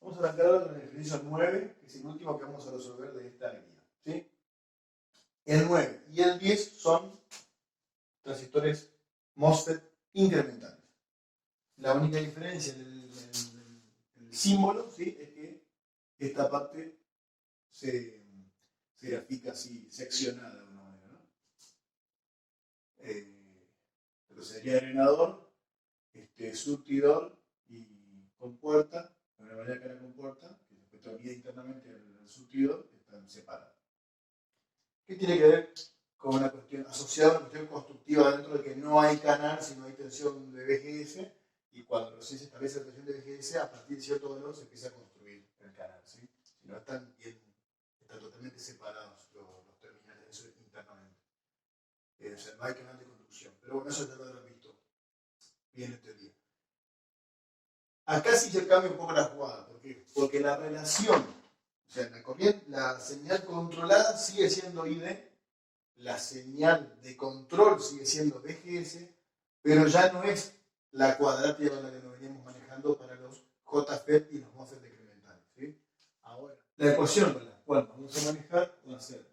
Vamos a arrancar ahora con el ejercicio 9, que es el último que vamos a resolver de esta guía. ¿Sí? El 9 y el 10 son transistores MOSFET incrementales. La única diferencia del símbolo, ¿sí?, es que esta parte se grafica así, seccionada de alguna manera, ¿no? Pero sería drenador, surtidor y compuerta, de una manera que la compuerta, que después te olvida internamente el surtidor, están separados. ¿Qué tiene que ver con una cuestión asociada a una cuestión constructiva dentro de que no hay canal, sino hay tensión de VGS, y cuando recién se establece la tensión de VGS, a partir de cierto valor se empieza a construir el canal, ¿sí? Si no están totalmente separados los terminales, eso internamente. O sea, no hay canal de conducción. Pero bueno, eso ya lo habrán visto bien en teoría. Acá sí se cambia un poco la jugada. ¿Por qué? Porque la relación, o sea, la señal controlada sigue siendo ID, la señal de control sigue siendo VGS, pero ya no es la cuadrática con la que nos veníamos manejando para los JFET y los MOSFET decrementales, ¿sí? Ahora, la ecuación con la cual vamos a manejar va a ser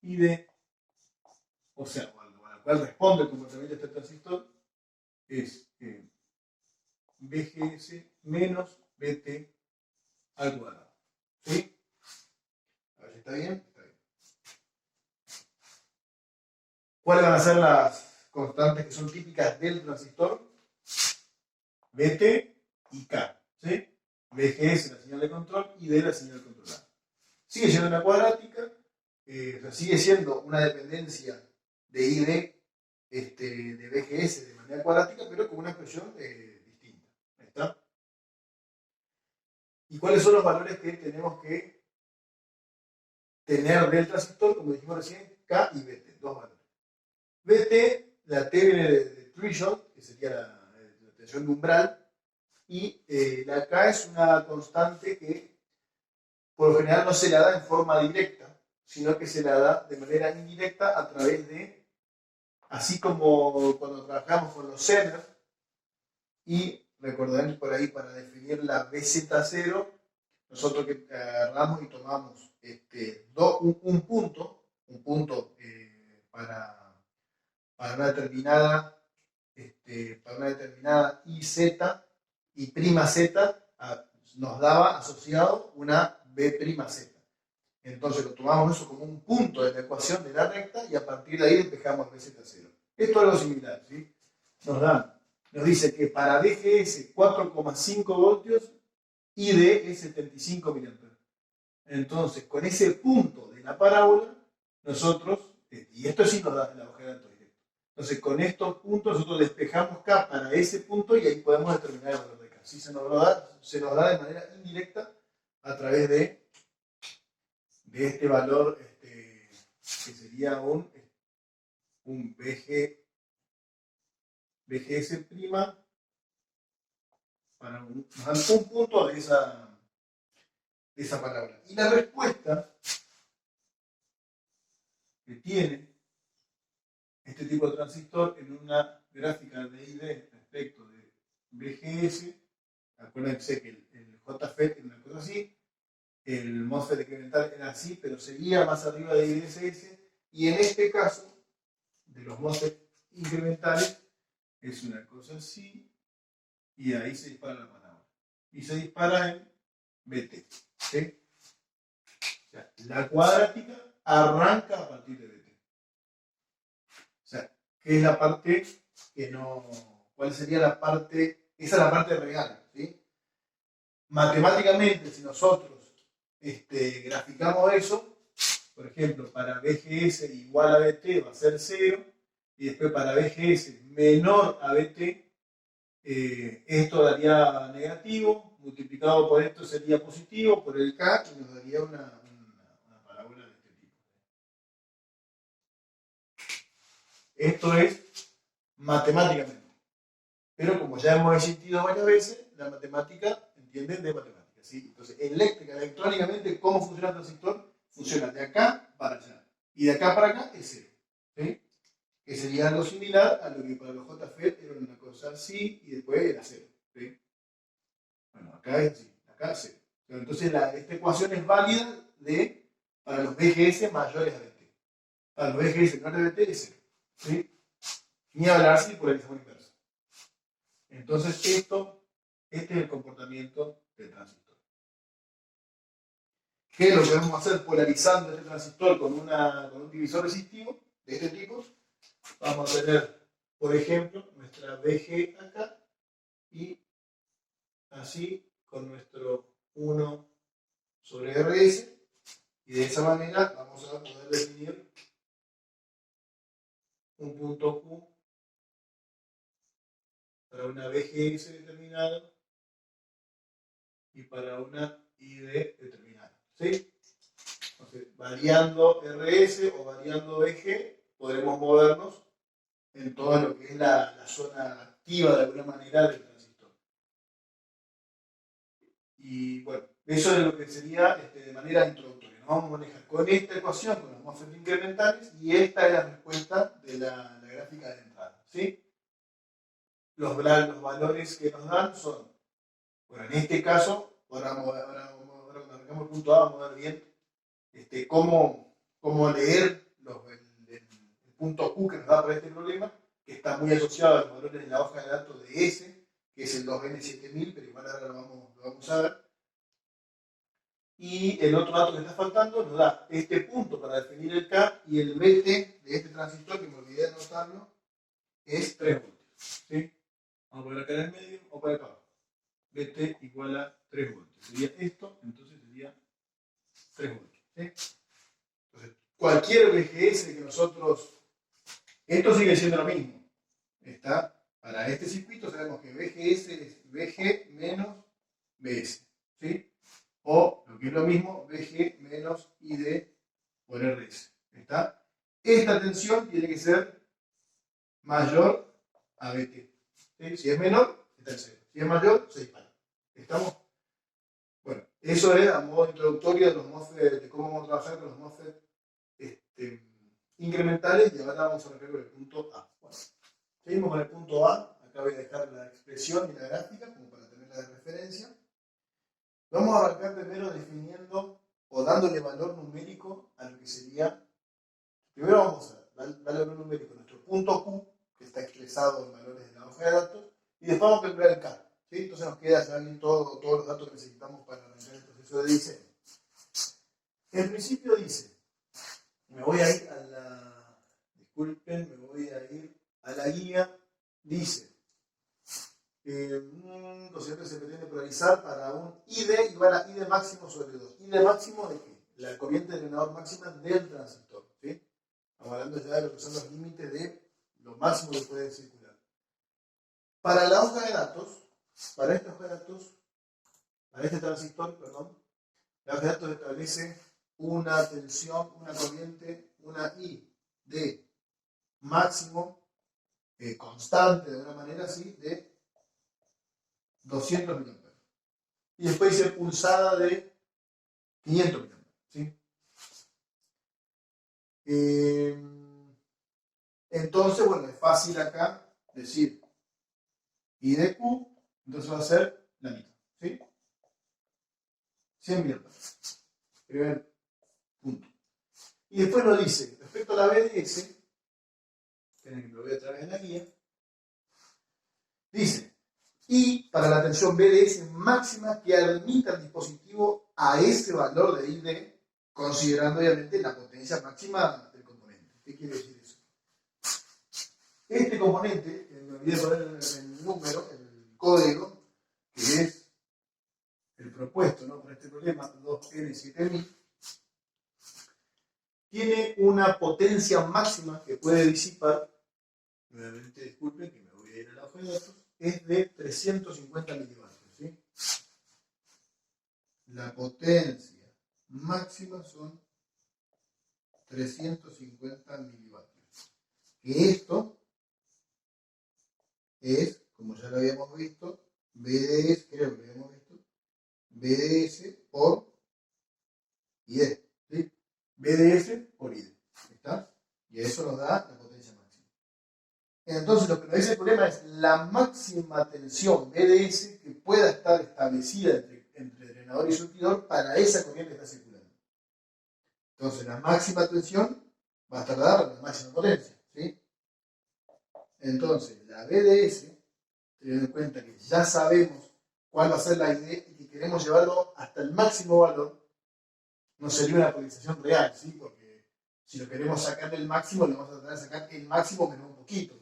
ID, o sea, con la cual responde el comportamiento de este transistor, es VGS menos VT al cuadrado. ¿Sí? A ver si está bien. Está bien. ¿Cuáles van a ser las constantes que son típicas del transistor? VT y K. ¿Sí? VGS, la señal de control, y D, la señal controlada. Sigue siendo una cuadrática, o sea, sigue siendo una dependencia de ID de VGS de manera cuadrática, pero con una expresión distinta. ¿Ahí está? ¿Y cuáles son los valores que tenemos que tener del transistor? Como dijimos recién, K y VT, dos valores. VT, la T viene de threshold, que sería la tensión de umbral, y la K es una constante que por lo general no se la da en forma directa, sino que se la da de manera indirecta a través de, así como cuando trabajamos con los Zener, y recordarán por ahí para definir la BZ0, nosotros que agarramos y tomamos un punto para una determinada IZ y prima Z nos daba asociado una B'Z. Entonces lo tomamos eso como un punto de la ecuación de la recta y a partir de ahí despejamos BZ0. Esto es algo similar, ¿sí? Nos dice que para VGS 4,5 voltios ID es 75 mA. Entonces, con ese punto de la parábola, nosotros, y esto sí nos da la hoja de datos directo. Entonces, con estos puntos nosotros despejamos K para ese punto y ahí podemos determinar el valor de K. Si se nos da de manera indirecta a través de este valor que sería un VGS prima para un punto de esa parábola. Y la respuesta que tiene este tipo de transistor en una gráfica de ID respecto de VGS, acuérdense que el JFET era una cosa así, el MOSFET decremental era así, pero seguía más arriba de IDSS, y en este caso, de los MOSFET incrementales, es una cosa así, y ahí se dispara la parábola. Y se dispara en VT. ¿Sí? O sea, la cuadrática arranca a partir de VT. O sea, ¿qué es la parte que no? ¿Cuál sería la parte? Esa es la parte real, ¿sí? Matemáticamente, si nosotros graficamos eso, por ejemplo, para VGS igual a VT va a ser 0, y después para VGS menor a VT, esto daría negativo, multiplicado por esto sería positivo, por el K, y nos daría una parábola de este tipo. Esto es matemáticamente. Pero como ya hemos existido varias veces, la matemática entiende de matemáticas, ¿sí? Entonces, electrónicamente, ¿cómo funciona el transistor? Funciona de acá para allá. Y de acá para acá es 0. ¿Sí? Que sería algo similar a lo que para los JFET era una cosa así y después era 0. ¿Sí? Bueno, acá es así. acá 0. Entonces esta ecuación es válida para los BGS mayores a BT. Para los BGS menores a BT es 0. ¿Sí? Ni hablar si polarización inversa. Entonces este es el comportamiento del transistor. ¿Qué lo podemos hacer polarizando este transistor con un divisor resistivo de este tipo? Vamos a tener, por ejemplo, nuestra BG acá y así con nuestro 1 sobre RS, y de esa manera vamos a poder definir un punto Q para una BGS determinada y para una ID determinada. ¿Sí? Entonces, variando RS o variando BG, podremos movernos en todo lo que es la zona activa de alguna manera del transistor. Y bueno, eso es lo que sería de manera introductoria. Nos vamos a manejar con esta ecuación, con los MOSFET incrementales, y esta es la respuesta de la gráfica de entrada. ¿Sí? Los valores que nos dan son, bueno, en este caso, ahora cuando arrancamos el punto A, vamos a ver bien cómo leer el punto Q que nos da para este problema, que está muy asociado a los valores de la hoja de datos de S, que es el 2N7000, pero igual ahora lo vamos a ver. Y el otro dato que está faltando nos da este punto para definir el K, y el BT de este transistor, que me olvidé de anotarlo, es 3 voltios. ¿Sí? Vamos a poner acá en el medio o para acá. BT igual a 3 voltios. Sería esto, entonces sería 3 voltios. ¿Sí? Entonces, cualquier BGS que nosotros... Esto sigue siendo lo mismo. Para este circuito sabemos que BGS es BG menos BS. ¿Sí? O, lo que es lo mismo, BG menos ID por RS. ¿Está? Esta tensión tiene que ser mayor a BT. ¿Sí? Si es menor, está en 0. Si es mayor, se dispara. ¿Estamos? Bueno, eso es a modo introductorio de los MOSFET, de cómo vamos a trabajar con los MOSFET incrementales, y ahora vamos a arrancar con el punto A. Bueno, seguimos con el punto A. Acá voy a dejar la expresión y la gráfica como para tenerla de referencia. Vamos a arrancar primero definiendo o dándole valor numérico a lo que sería. Primero vamos a darle valor numérico a nuestro punto Q, que está expresado en valores de la hoja de datos, y después vamos a calcular el K. ¿Sí? Entonces nos queda ya bien todos los datos que necesitamos para arrancar el proceso de diseño. En principio dice, me voy a ir a la, disculpen, me voy a ir a la guía, dice, un concepto que se pretende polarizar para un ID igual a ID máximo sobre 2. ¿ID máximo de qué? La corriente denominador máxima del transistor. ¿Sí? Estamos hablando ya de lo que son los límites de lo máximo que puede circular. Para la hoja de datos, para esta hoja de datos, para este transistor, perdón, la hoja de datos establece una tensión, una corriente, una I de máximo constante, de una manera así, de 200 mA. Y después dice pulsada de 500 mA. ¿Sí? Entonces, bueno, es fácil acá decir I de Q, entonces va a ser la mitad. ¿Sí? 100 mA. Primer punto. Y después nos dice, respecto a la BDS, que lo voy a traer en la guía, dice, y para la tensión BDS máxima que admita el dispositivo a ese valor de ID, considerando obviamente la potencia máxima del componente. ¿Qué quiere decir eso? Este componente, que me olvidé de poner el número, el código, que es el propuesto, ¿no?, para este problema, 2N7000, tiene una potencia máxima que puede disipar, nuevamente disculpen que me voy a ir a la hoja de datos, es de 350 milivoltios. ¿Sí? La potencia máxima son 350 milivoltios. Que esto es, como ya lo habíamos visto, BDS, creo que lo habíamos visto, BDS por ID. ¿Sí? BDS por ID. ¿Está? Y eso nos da la potencia máxima. Entonces, lo que nos dice el problema es la máxima tensión BDS que pueda estar establecida entre generador y surtidor para esa corriente que está circulando. Entonces, la máxima tensión va a estar dada a la máxima potencia, ¿sí? Entonces, la BDS, teniendo en cuenta que ya sabemos cuál va a ser la ID y que queremos llevarlo hasta el máximo valor, no sería una polarización real, ¿sí? Porque si lo queremos sacar del máximo, le vamos a tratar de sacar el máximo menos un poquito,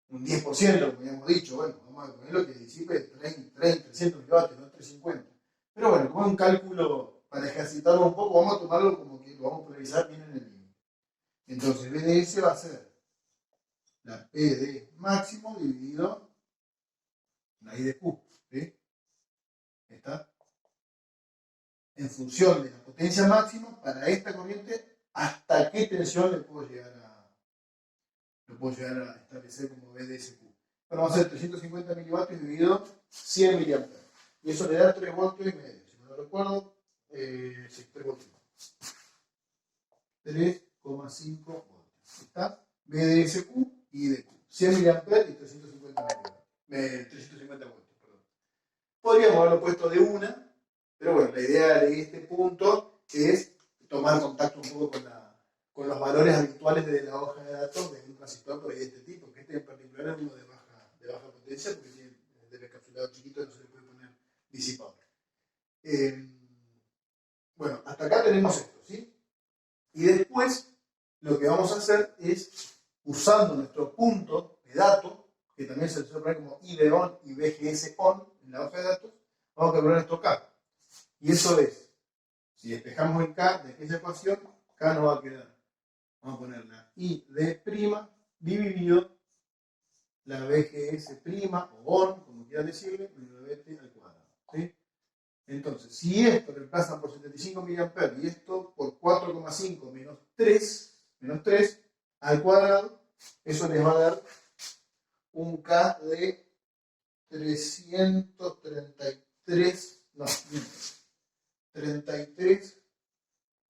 un 10%, como habíamos dicho. Bueno, vamos a ponerlo que disipe 30, 300 megavatios, no 350. Pero bueno, como es un cálculo para ejercitarlo un poco, vamos a tomarlo como que lo vamos a polarizar bien en el límite. Entonces, BDS va a ser la PD máximo dividido la I de Q, ¿sí? ¿Está? En función de la potencia máxima para esta corriente, hasta qué tensión lo puedo llegar a establecer como BDSQ. Bueno, vamos a hacer 350 milivoltios dividido 100 miliamperes. Y eso le da 3 voltios y medio. Si no lo recuerdo, sí, 3 voltios. 3,5 voltios. ¿Está? BDSQ y IDQ. 100 miliamperes y 350 milivoltios. 350 voltios, perdón. Podríamos haberlo puesto de una, pero bueno, la idea de este punto es tomar contacto un poco con los valores habituales de la hoja de datos de un transistor de este tipo, que este en particular es uno de baja potencia, porque tiene del encapsulado chiquito y no se le puede poner disipador. Bueno, hasta acá tenemos esto, ¿sí? Y después lo que vamos a hacer es, usando nuestro punto de dato, que también se le suele poner como ID on y BGS on en la hoja de datos, vamos a calcular nuestro K. Y eso es, si despejamos el K de aquella ecuación, K nos va a quedar, vamos a poner la ID' dividido la BGS' o on, como quieran decirle, menos BT al cuadrado, ¿sí? Entonces, si esto reemplaza por 75 mA y esto por 4,5 menos 3 al cuadrado, eso les va a dar un K de 333, no, 33,33,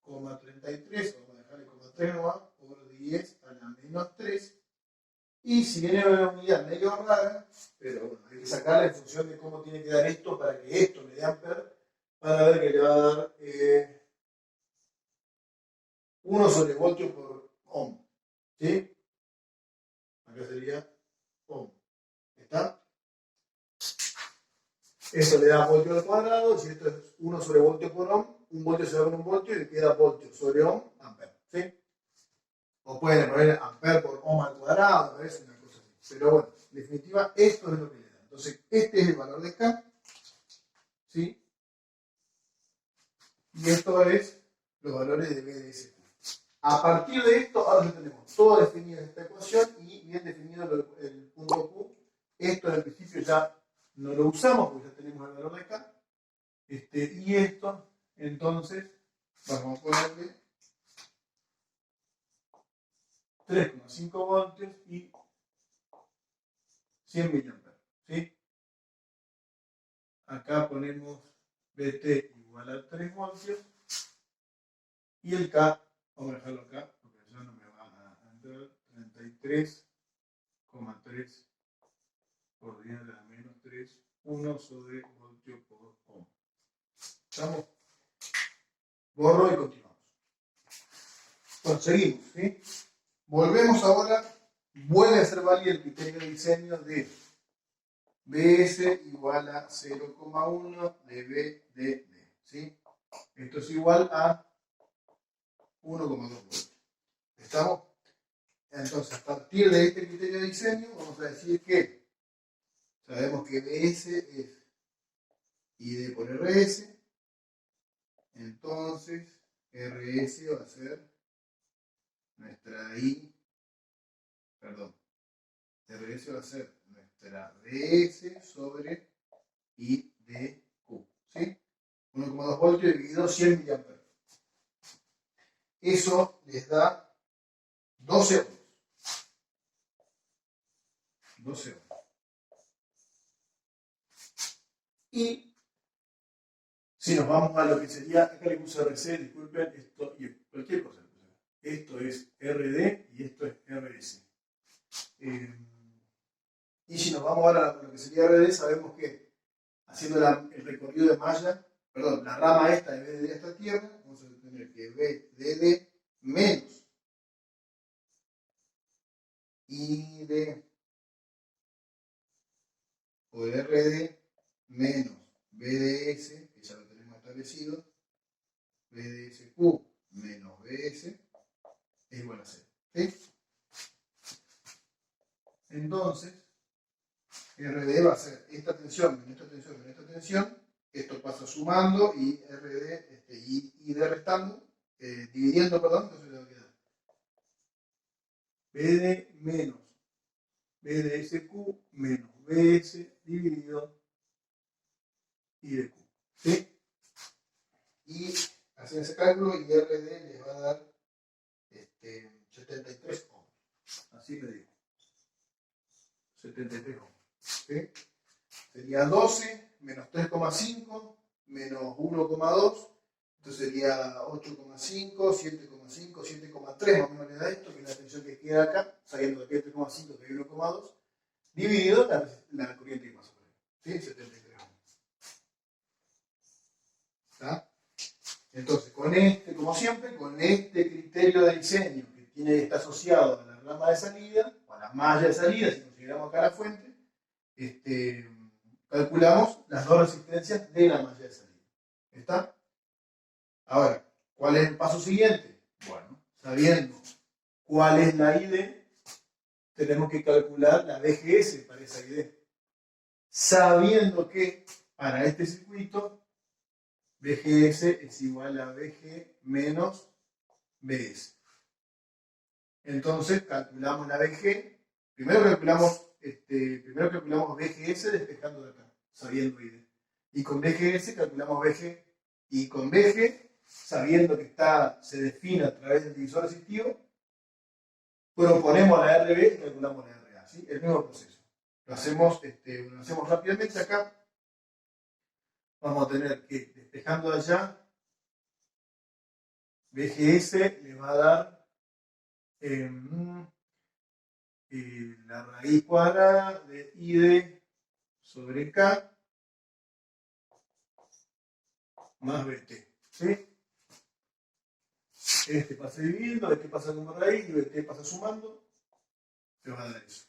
vamos a dejarle 3 nomás, por 10 a la menos 3. Y si viene una unidad medio rara, pero bueno, hay que sacarla en función de cómo tiene que dar esto para que esto me dé amper, para ver que le va a dar 1 sobre voltio por ohm. ¿Sí? Acá sería ohm. ¿Está? Eso le da voltio al cuadrado. Si esto es 1 sobre voltio por ohm, un voltio se va con un voltio y le queda voltio sobre ohm, amper. ¿Sí? O pueden poner amper por ohm al cuadrado, es una cosa así. Pero bueno, en definitiva, esto es lo que le da. Entonces, este es el valor de K. ¿Sí? Y esto es los valores de BDSQ. A partir de esto, ahora ya tenemos todo definido en esta ecuación y bien definido el punto Q. Esto en el principio ya no lo usamos porque ya tenemos el valor de K. Y esto, entonces, vamos a ponerle 3,5 voltios y 100 miliamperes. ¿Sí? Acá ponemos BT igual a 3 voltios y el K, vamos a dejarlo acá porque ya no me va a entrar, 33,3 por 10 a la menos 3, 1 sobre voltio por ohm. ¿Estamos? Borro y continuamos. Bueno, seguimos, ¿sí? Volvemos ahora, vuelve a ser válido el criterio de diseño de BS igual a 0,1 de BDD, ¿sí? Esto es igual a 1,2 voltios. ¿Estamos? Entonces, a partir de este criterio de diseño, vamos a decir que sabemos que BS es ID por RS, entonces RS va a ser nuestra RS va a ser nuestra DS sobre IDQ, ¿sí? 1,2 voltios dividido 100 miliamperes. Eso les da 12 ohms. 12 ohms. Y si nos vamos a lo que sería, acá le puse RC, disculpen, esto y cualquier cosa. Esto es RD y esto es RS. Y si nos vamos ahora a lo que sería RD, sabemos que haciendo el recorrido de malla perdón, la rama esta de BDD a esta tierra, vamos a tener que BDD menos ID por RD menos BDS, que ya lo tenemos establecido, BDSQ menos BS es igual a 0. ¿Sí? Entonces, RD va a ser esta tensión menos esta tensión menos esta tensión. Esto pasa sumando y RD y ID restando, dividiendo, perdón, entonces le va a quedar BD menos BDSQ menos BS dividido IDQ. ¿Sí? Y hacen ese cálculo y RD les va a dar 73 ohms. Así le digo. 73 ohms. ¿Sí? Sería 12 menos 3,5 menos 1,2. Entonces sería 8,5, 7,5, 7,3 más o menos le da esto, que es la tensión que queda acá, sabiendo que aquí hay 3,5, que hay 1,2, dividido la corriente que pasa por ahí. ¿Sí? 73 ohms. ¿Está? Entonces, como siempre, con este criterio de diseño que está asociado a la rama de salida, o a la malla de salida, si consideramos acá la fuente, calculamos las dos resistencias de la malla de salida. ¿Está? Ahora, ¿cuál es el paso siguiente? Bueno, sabiendo cuál es la ID, tenemos que calcular la BGS para esa ID. Sabiendo que para este circuito, BGS es igual a BG menos BS. Entonces, calculamos la BG. Primero calculamos BGS despejando de acá, sabiendo ID. Y con BGS calculamos BG. Y con BG, sabiendo que se define a través del divisor resistivo, proponemos la RB y calculamos la RA. ¿Sí? El mismo proceso. Lo hacemos rápidamente acá. Vamos a tener que, despejando de allá, BGS le va a dar la raíz cuadrada de ID sobre K más BT. ¿Sí? Este pasa dividiendo, este pasa como raíz y BT pasa sumando. Te va a dar eso.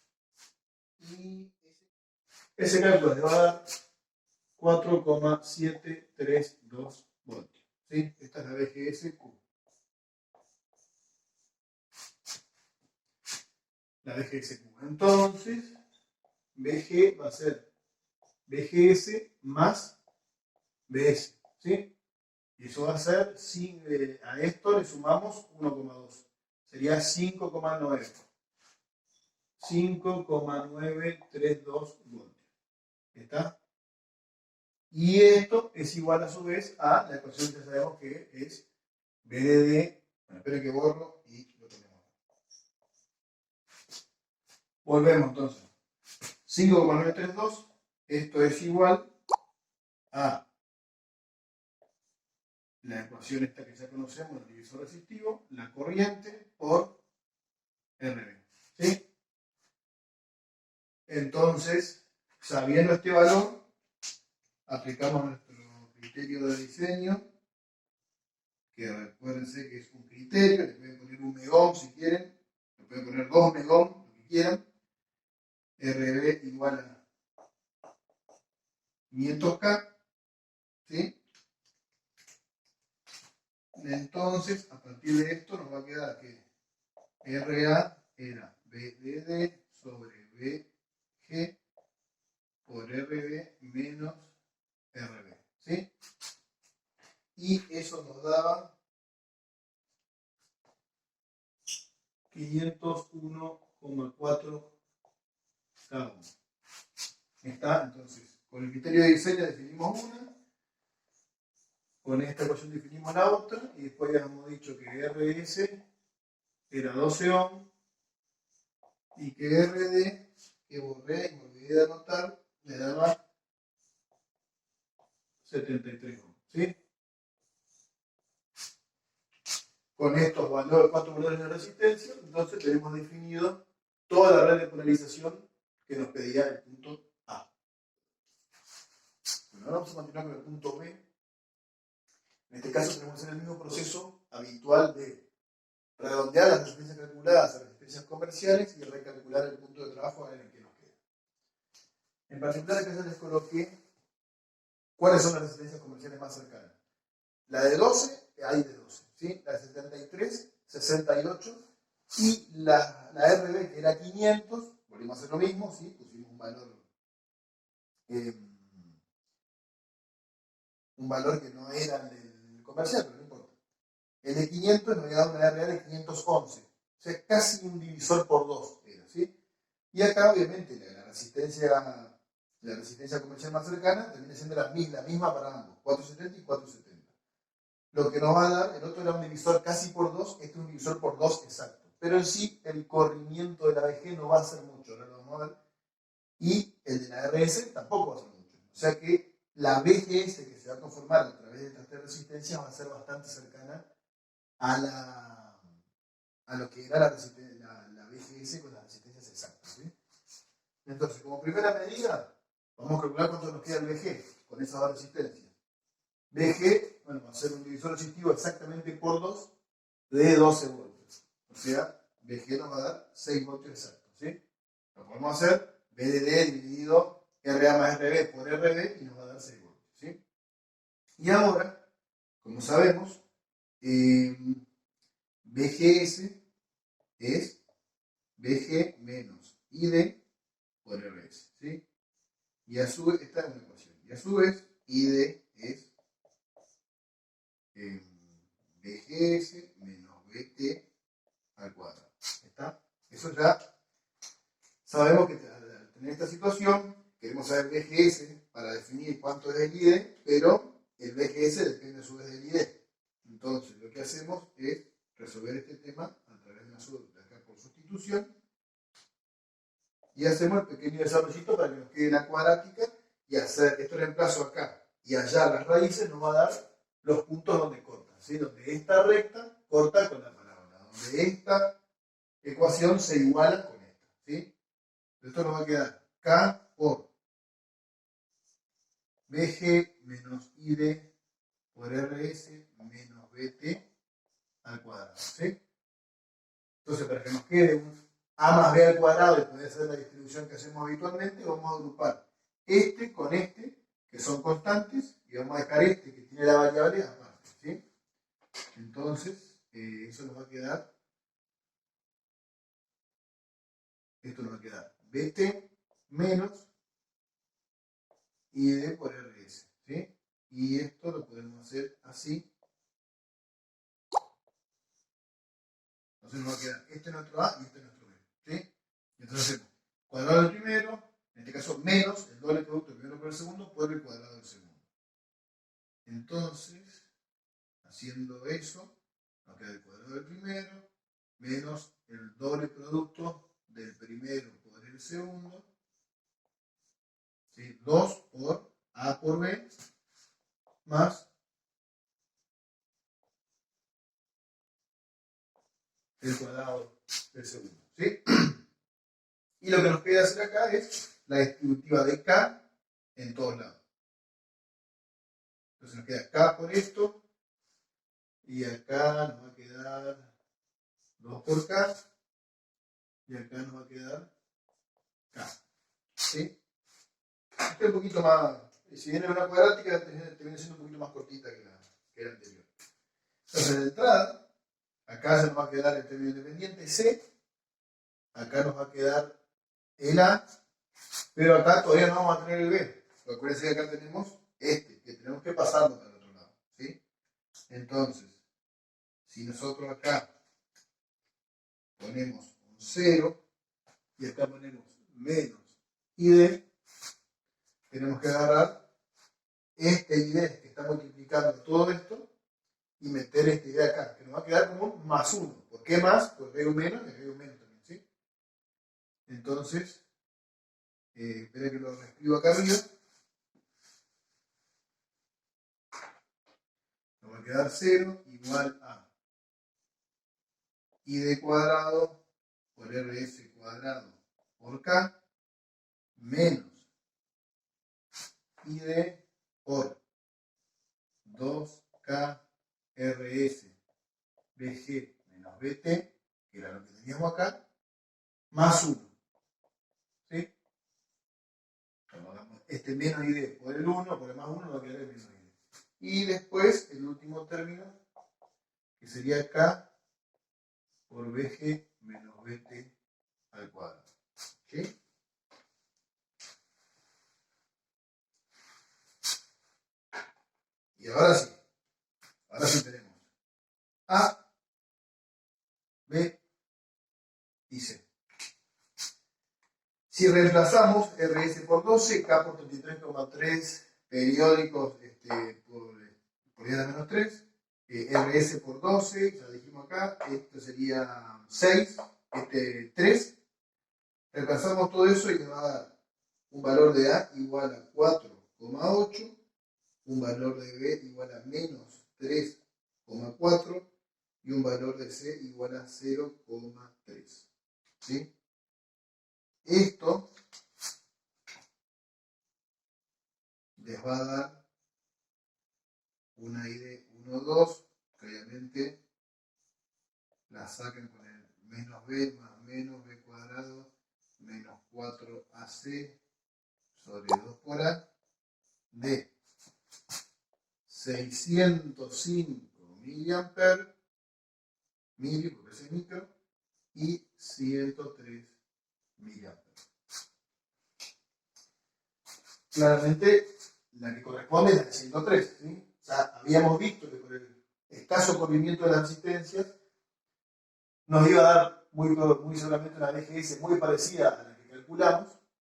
Y ese cálculo te va a dar 4,732 voltios. ¿Sí? Esta es la BGSQ. La BGSQ. Entonces, BG va a ser BGS más BS. ¿Sí? Y eso va a ser, a esto le sumamos 1,2. Sería 5,9. 5,932 voltios. ¿Está? Y esto es igual a su vez a la ecuación que sabemos que es BDD. Bueno, esperen que borro y lo tenemos. Volvemos entonces. 5,932. Esto es igual a la ecuación esta que ya conocemos, el divisor resistivo, la corriente por RB. ¿Sí? Entonces, sabiendo este valor, aplicamos nuestro criterio de diseño, que recuérdense que es un criterio, le pueden poner un megón si quieren, le pueden poner 2 megón, lo que quieran, RB igual a 500K, ¿sí? Entonces, a partir de esto nos va a quedar que RA era BDD sobre BG por RB menos RB, ¿sí? Y eso nos daba 501,4 cada uno. ¿Está? Entonces, con el criterio de diseño definimos una, con esta ecuación definimos la otra, y después ya hemos dicho que RS era 12 ohms, y que RD, que borré y me olvidé de anotar, le daba 73 ohms. ¿Sí? Con estos valores, 4 valores de resistencia, entonces tenemos definido toda la red de polarización que nos pedía el punto A. Bueno, ahora vamos a continuar con el punto B. En este caso tenemos que hacer el mismo proceso habitual de redondear las resistencias calculadas a resistencias comerciales y recalcular el punto de trabajo en el que nos queda. En particular acá ya les coloqué cuáles son las resistencias comerciales más cercanas. La de 12, hay de 12, ¿sí? La de 73, 68 y la RB que era 500, volvimos a hacer lo mismo, ¿sí? Pusimos un valor que no era el comercial, pero no importa. El de 500 nos había dado una RA de 511, o sea, casi un divisor por 2 era, ¿sí? Y acá, obviamente, la resistencia comercial más cercana termina siendo la misma para ambos, 470 y 470. Lo que nos va a dar, el otro era un divisor casi por 2, este es un divisor por 2 exacto. Pero en sí, el corrimiento de la VG no va a ser mucho, ahora lo vamos a ver. Y el de la RS tampoco va a ser mucho. O sea que la BGS que se va a conformar a través de estas tres resistencias va a ser bastante cercana a lo que era la BGS con las resistencias exactas, ¿sí? Entonces, como primera medida, vamos a calcular cuánto nos queda el BG con esas dos resistencias. BG, bueno, va a ser un divisor resistivo exactamente por 2 de 12 voltios. O sea, BG nos va a dar 6 voltios exactos, ¿sí? Lo podemos hacer BDD dividido RA más RB por RB y nos va a dar 6 voltios, ¿sí? Y ahora, como sabemos, BGS es BG menos ID por RS, ¿sí? Y a su vez, esta es una ecuación, y a su vez, ID es BGS menos BT al cuadrado. ¿Está? Eso ya sabemos que al tener esta situación, queremos saber BGS para definir cuánto es el ID, pero el BGS depende a su vez del ID. Entonces, lo que hacemos es resolver este tema a través de una acá por sustitución y hacemos el pequeño desarrollito para que nos quede la cuadrática y hacer este reemplazo acá y allá las raíces nos va a dar los puntos donde cortan, ¿sí? Donde esta recta corta con la parábola, donde esta ecuación se iguala con esta, ¿sí? Esto nos va a quedar K por BG menos ID por RS menos BT al cuadrado, ¿sí? Entonces, para que nos quede un A más B al cuadrado y poder hacer la distribución que hacemos habitualmente, vamos a agrupar este con este, que son constantes, y vamos a dejar este, que tiene la variable, aparte, ¿sí? Entonces, eso nos va a quedar, esto nos va a quedar BT menos ID por RS, ¿sí? Y esto lo podemos hacer así. Entonces nos va a quedar este nuestro A y este nuestro B, ¿sí? Entonces hacemos cuadrado del primero, en este caso menos el doble producto del primero por el segundo por el cuadrado del segundo. Entonces, haciendo eso, nos queda el cuadrado del primero menos el doble producto del primero por el segundo, ¿sí? 2 por A por B más el cuadrado del segundo, ¿sí? Y lo que nos queda hacer acá es la distributiva de K en todos lados. Entonces nos queda K por esto, y acá nos va a quedar 2 por K, y acá nos va a quedar K, ¿sí? Esta es un poquito más, si viene una cuadrática, te viene siendo un poquito más cortita que la anterior. Entonces, de entrada, acá se nos va a quedar el término independiente C, acá nos va a quedar el A, pero acá todavía no vamos a tener el B. Acuérdense que acá tenemos este, que tenemos que pasarlo para el otro lado, ¿sí? Entonces, si nosotros acá ponemos un 0 y acá ponemos menos ID, tenemos que agarrar este ID que está multiplicando todo esto y meter este ID acá, que nos va a quedar como un más 1. ¿Por qué más? Porque hay un menos y hay un menos también, ¿sí? Entonces, espera que lo reescribo acá arriba. Nos va a quedar 0 igual a ID cuadrado por RS cuadrado por K menos ID por 2K RS BG menos BT, que era lo que teníamos acá, más 1. ¿Sí? Este menos ID por el 1, por el más 1, va a quedar el menos ID. Y después, el último término, que sería K por BG menos BT al cuadrado. ¿Sí? Y ahora sí tenemos A, B y C. Si reemplazamos RS por 12, K por 33,3 periódicos por 10 a la menos 3, RS por 12, ya dijimos acá, esto sería 6, 3. Reemplazamos todo eso y nos va a dar un valor de A igual a 4,8, un valor de B igual a menos 3,4 y un valor de C igual a 0,3. ¿Sí? Esto les va a dar una ID 1, 2, que obviamente la sacan con el menos B más menos B cuadrado menos 4AC sobre 2 por A de 605 miliamperes, mili porque es micro, y 103 miliamperes. Claramente la que corresponde es la de 103, ¿sí? O sea, habíamos visto que por el escaso corrimiento de las resistencias nos iba a dar muy seguramente una BGS muy parecida a la que calculamos,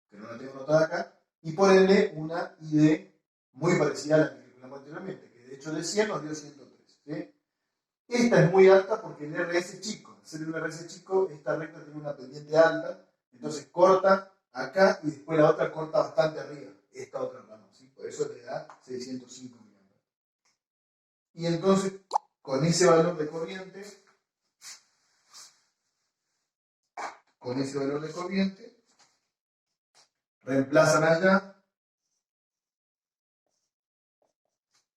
que no la tengo anotada acá, y por ende una ID muy parecida a la que calculamos anteriormente, que de hecho de 100 nos dio 103. ¿Sí? Esta es muy alta porque el RS chico, al ser un RS chico, esta recta tiene una pendiente alta, entonces corta acá y después la otra corta bastante arriba, esta otra rama, ¿sí? Por eso le da 605 miliamperes. Y entonces, con ese valor de corriente, reemplazan allá,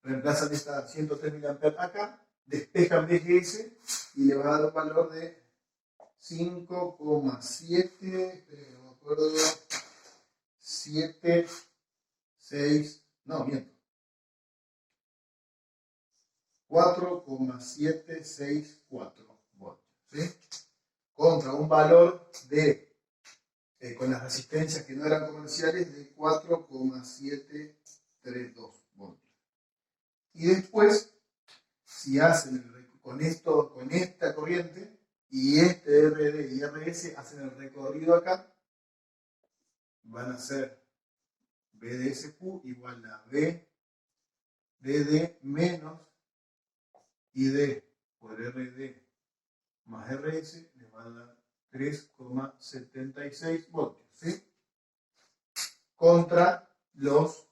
reemplazan esta 103 miliamperes acá, despejan BGS y le va a dar un valor de 5,7, no me acuerdo, 7, 6, no, miento, 4,764 voltios, ¿sí? Contra un valor de, con las resistencias que no eran comerciales, de 4,732 voltios. Y después, si hacen con esta corriente, y este RD y RS hacen el recorrido acá, van a ser B de SQ igual a B DD menos ID por RD más RS, les va a dar 3,76 voltios, ¿sí? Contra los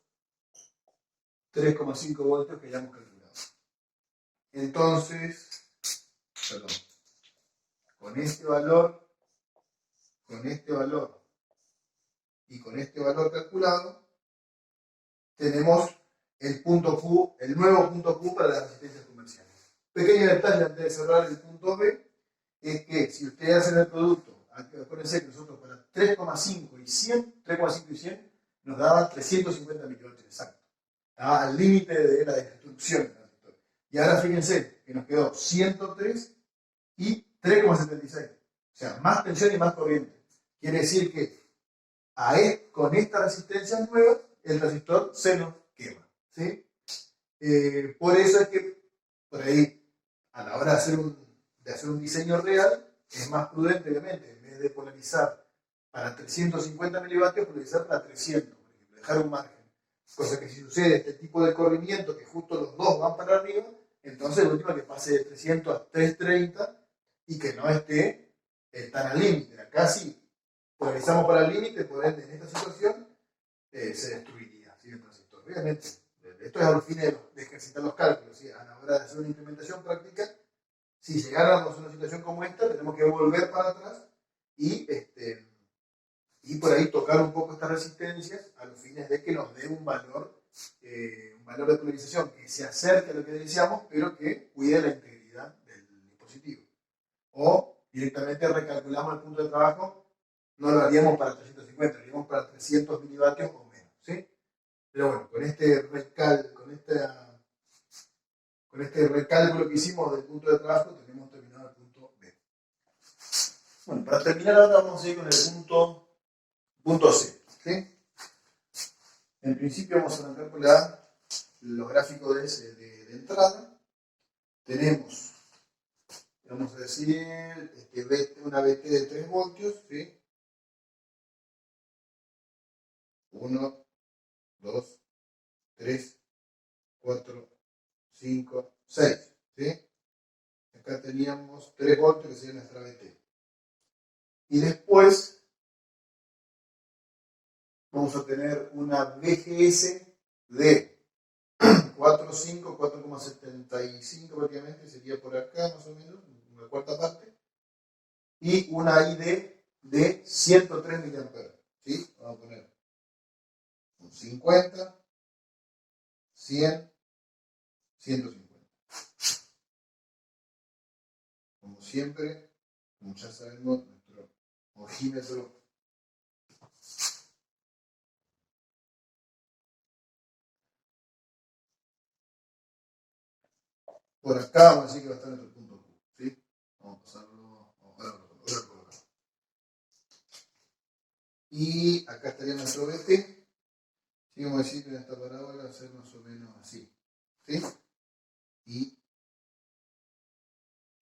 3,5 voltios que ya hemos calculado. Entonces, perdón, con este valor y con este valor calculado, tenemos el punto Q, el nuevo punto Q para las resistencias comerciales. Pequeño detalle antes de cerrar el punto B, es que si ustedes hacen el producto, acuérdense que nosotros para 3,5 y 100 nos daban 350 milivoltios, exacto. Estaba al límite de la destrucción. Y ahora fíjense que nos quedó 103 y 3,76. O sea, más tensión y más corriente. Quiere decir que con esta resistencia nueva, el resistor se nos quema. ¿Sí? Por eso es que, por ahí, a la hora de hacer un diseño real, es más prudente, obviamente, en vez de polarizar para 350 milivatios, polarizar para 300, por ejemplo, dejar un margen. Cosa que si sucede este tipo de corrimiento, que justo los dos van para arriba, entonces lo último que pase de 300 a 330 y que no esté tan al límite. Acá sí polarizamos para el límite, por ende, en esta situación se destruiría, ¿sí? El transistor. Obviamente, esto es a los fines de ejercitar los cálculos, ¿sí? A la hora de hacer una implementación práctica. Si llegáramos a una situación como esta, tenemos que volver para atrás y por ahí tocar un poco estas resistencias a los fines de que nos dé un valor un valor de polarización que se acerque a lo que deseamos, pero que cuide la integridad del dispositivo. O directamente recalculamos el punto de trabajo, no lo haríamos para 350, lo haríamos para 300 milivatios o menos, ¿sí? Pero bueno, con este recálculo que hicimos del punto de trabajo, tenemos terminado el punto B. Bueno, para terminar ahora vamos a ir con el punto C, ¿sí? En principio vamos a arrancar con los gráficos de entrada. Tenemos, vamos a decir, una BT de 3 voltios, ¿sí? 1, 2, 3, 4, 5, 6, ¿sí? Acá teníamos 3 voltios que sería nuestra BT. Y después vamos a tener una BGS de 4,5, 4,75 prácticamente, sería por acá más o menos, una cuarta parte, y una ID de 103 mA, ¿sí? Vamos a poner un 50, 100, 150. Como siempre, como ya sabemos, nuestro ojímetro por acá, vamos a decir que va a estar en el punto Q, ¿sí? Vamos a pasarlo, ahora lo colocamos. Y acá estaría nuestro BT, ¿sí? Vamos a decir que en esta parábola va a ser más o menos así, ¿sí? Y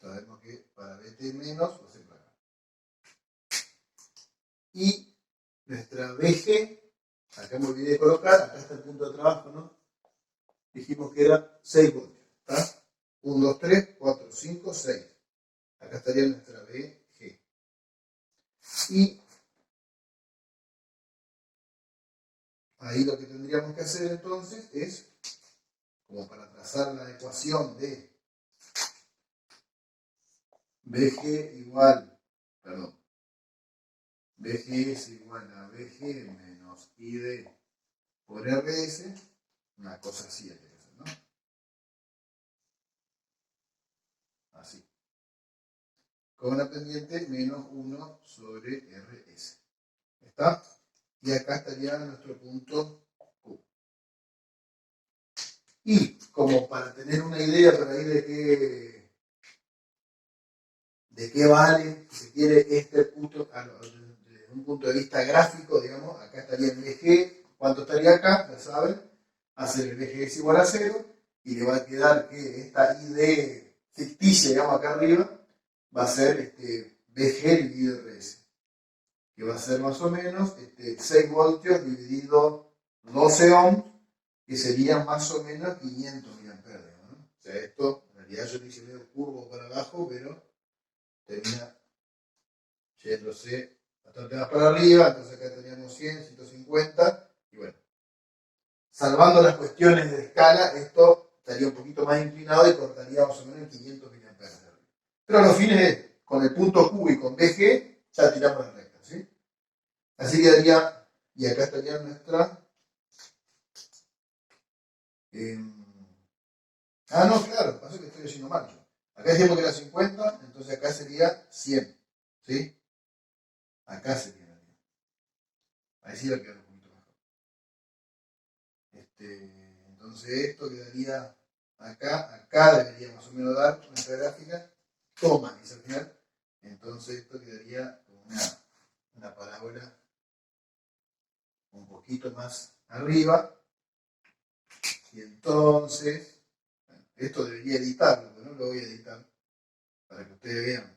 sabemos que para BT menos va a ser para acá. Y nuestra BG, acá me olvidé de colocar, acá está el punto de trabajo, ¿no? Dijimos que era 6 voltios, ¿está? 1, 2, 3, 4, 5, 6. Acá estaría nuestra BG. Y ahí lo que tendríamos que hacer entonces es, como para trazar la ecuación de BG es igual a BG menos ID por RS, una cosa así hay que hacer, ¿no? Así. Con la pendiente menos 1 sobre RS. ¿Está? Y acá estaría nuestro punto Q. Y como para tener una idea por ahí de qué vale, si se quiere, este punto, desde un punto de vista gráfico, digamos, acá estaría el BG, ¿cuánto estaría acá? Ya saben, hacer el BG es igual a 0, y le va a quedar que esta ID ficticia, digamos, acá arriba, va a ser BG dividido RS, que va a ser más o menos 6 voltios dividido 12 ohms, que sería más o menos 500 mA, ¿no? O sea, esto, en realidad yo lo hice medio curvo para abajo, pero termina yéndose bastante más para arriba, entonces acá teníamos 100, 150, y bueno, salvando las cuestiones de escala, esto estaría un poquito más inclinado y cortaría más o menos en 500 mA. Pero a los fines, con el punto Q y con BG, ya tiramos la recta, ¿sí? Así quedaría, y acá estaría nuestra... no, claro, pasa que estoy haciendo mal yo. Acá decíamos que era 50, entonces acá sería 100, ¿sí? Acá sería la 10. Ahí sí va a quedar un poquito mejor. Entonces esto quedaría acá debería más o menos dar nuestra gráfica, toma, dice al final. Entonces esto quedaría como una parábola un poquito más arriba. Y entonces, bueno, esto debería editarlo, pero no lo voy a editar para que ustedes vean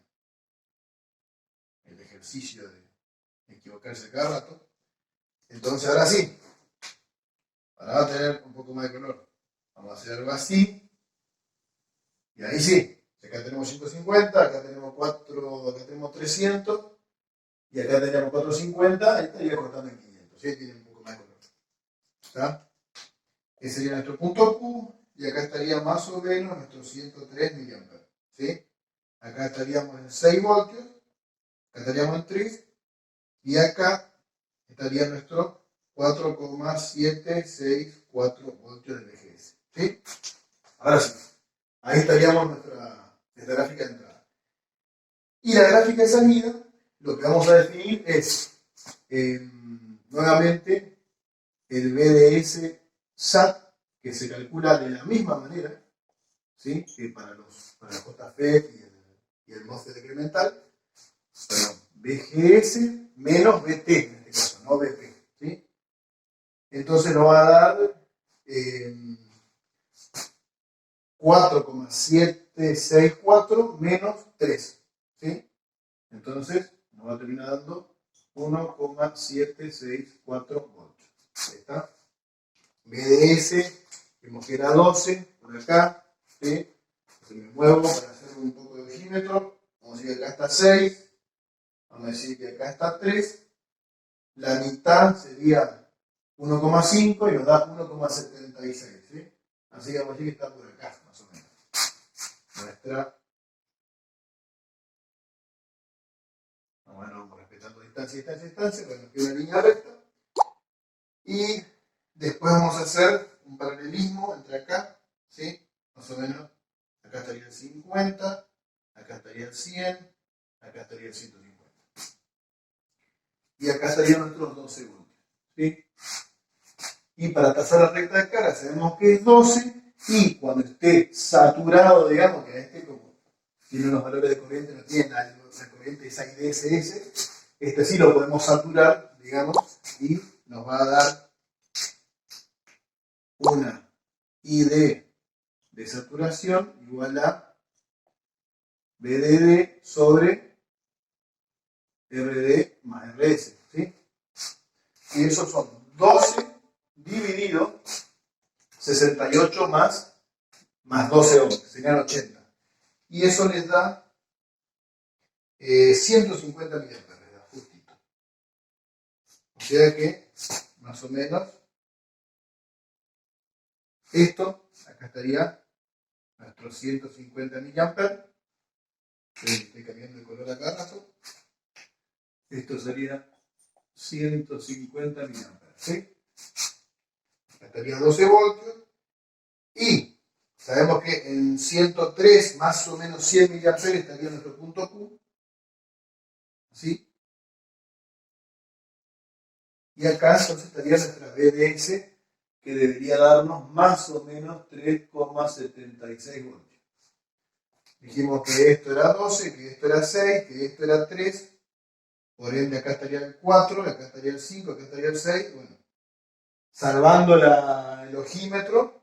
el ejercicio de equivocarse cada rato. Entonces ahora sí, ahora va a tener un poco más de color. Vamos a hacer algo así. Y ahí sí, acá tenemos 150, acá tenemos 4, acá tenemos 300, y acá tenemos 450, ahí estaría cortando en 500, ¿sí? Tiene un poco más de color. ¿Está? Ese sería nuestro punto Q, y acá estaría más o menos nuestros 103 mA, ¿sí? Acá estaríamos en 6 voltios, acá estaríamos en 3, y acá estaría nuestro 4,764 764 voltios de VGS. ¿Sí? Ahora sí, ahí estaríamos nuestra gráfica de entrada. Y la gráfica de salida, lo que vamos a definir es, nuevamente, el BDS SAT, que se calcula de la misma manera, ¿sí? Que para la JFET y el MOSFET decremental. Bueno, BGS menos BT en este caso, no BP. ¿Sí? Entonces nos va a dar 4,764 menos 3. ¿Sí? Entonces nos va a terminar dando 1,764 voltios. Ahí está. BDS, vemos que era 12 por acá. ¿Sí? Entonces me muevo para hacer un poco de ojímetro. Vamos a decir que acá está 6. Vamos a decir que acá está 3. La mitad sería 1,5 y nos da 1,76. ¿Sí? Así que vamos a decir que está por acá, más o menos. Nuestra. Bueno, respetando distancia, bueno, nos queda una línea recta. Y después vamos a hacer un paralelismo entre acá, ¿sí? Más o menos, acá estaría el 50, acá estaría el 100, acá estaría el 150. Y acá estarían nuestros 12 voltios, ¿sí? Y para trazar la recta de carga sabemos que es 12, y cuando esté saturado, digamos, que este como tiene unos valores de corriente, no tiene la corriente esa IDSS, este sí lo podemos saturar, digamos, y nos va a dar una ID de saturación igual a BDD sobre RD más RS, ¿sí? Y esos son 12 dividido 68 más 12 ohms, serían 80. Y eso les da 150 miliamperes, justito. O sea que, más o menos, esto, acá estaría nuestros 150 miliamperes. Estoy cambiando el color acá rato. Esto sería 150 miliamperes, ¿sí? Acá estaría 12 voltios. Y sabemos que en 103, más o menos 100 miliamperes estaría nuestro punto Q. ¿Sí? Y acá entonces estaría nuestra BDS, que debería darnos más o menos 3,76 voltios. Dijimos que esto era 12, que esto era 6, que esto era 3. Por ende, acá estaría el 4, acá estaría el 5, acá estaría el 6. Bueno, salvando el ojímetro,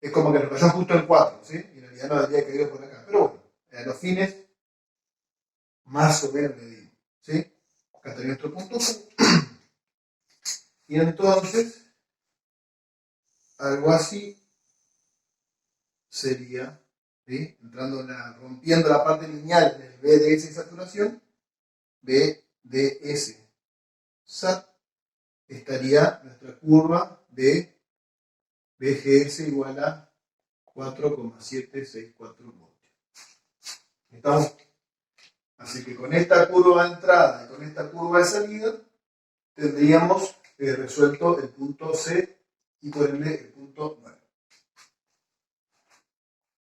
es como que nos cayó justo el 4, ¿sí? Y en realidad no debería caer por acá. Pero bueno, a los fines, más o menos le digo, ¿sí? Acá estaría nuestro punto Q. Y entonces, algo así sería, ¿sí? Rompiendo la parte lineal del BDS saturación, BDS SAT, estaría nuestra curva de BGS igual a 4,764 voltios. ¿Estamos? Así que con esta curva de entrada y con esta curva de salida tendríamos resuelto el punto C y por ende el punto 9.